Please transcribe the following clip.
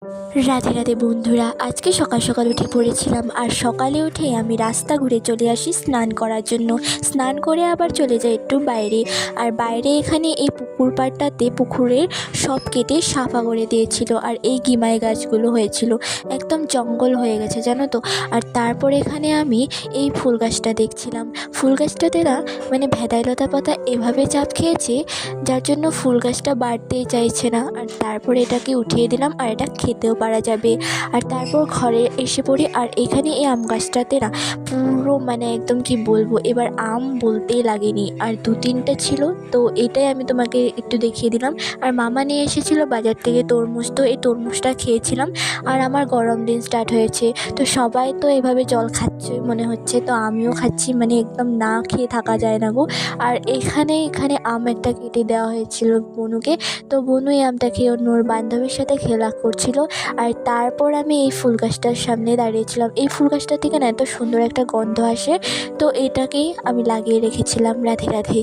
রাধে রাধে বন্ধুরা, আজকে সকাল সকাল উঠে পড়েছিলাম। আর সকালে উঠে আমি রাস্তা ঘুরে চলে আসি স্নান করার জন্য। স্নান করে আবার চলে যাই একটু বাইরে। আর বাইরে এখানে এই পুকুর পাড়টাতে পুকুরের সব কেটে সাফা করে দিয়েছিল। আর এই গিমাই গাছগুলো হয়েছিল, একদম জঙ্গল হয়ে গেছে জানো তো। আর তারপরে এখানে আমি এই ফুল গাছটা দেখছিলাম। ফুল গাছটাতে না মানে ভেদাইলতা পাতা এভাবে চাপ খেয়েছে, যার জন্য ফুল গাছটা বাড়তেই চাইছে না। আর তারপরে এটাকে উঠিয়ে দিলাম, আর এটা খেতেও পারা যাবে। আর তারপর ঘরে এসে পড়ি। আর এখানে এই আম গাছটাতে না পুরো মানে একদম কি বলবো, এবার আম বলতেই লাগেনি, আর 2-3টে ছিল। তো এটাই আমি তোমাকে একটু দেখিয়ে দিলাম। আর মামা নিয়ে এসেছিলো বাজার থেকে তরমুজ, তো এই তরমুজটা খেয়েছিলাম। আর আমার গরম দিন স্টার্ট হয়েছে, তো সবাই তো এভাবে জল খাচ্ছে মনে হচ্ছে, তো আমিও খাচ্ছি। মানে একদম না খেয়ে থাকা যায় না গো। আর এখানে আম একটা কেটে দেওয়া হয়েছিল বনুকে, তো বনু এই আমটা খেয়ে অন্য ওর বান্ধবীর সাথে খেলা করছিল। আর তারপর আমি এই ফুল গাছটার সামনে দাঁড়িয়েছিলাম। এই ফুল গাছটা থেকে না এত সুন্দর একটা গন্ধ আসে, তো এটাকেই আমি লাগিয়ে রেখেছিলাম। রাধে রাধে।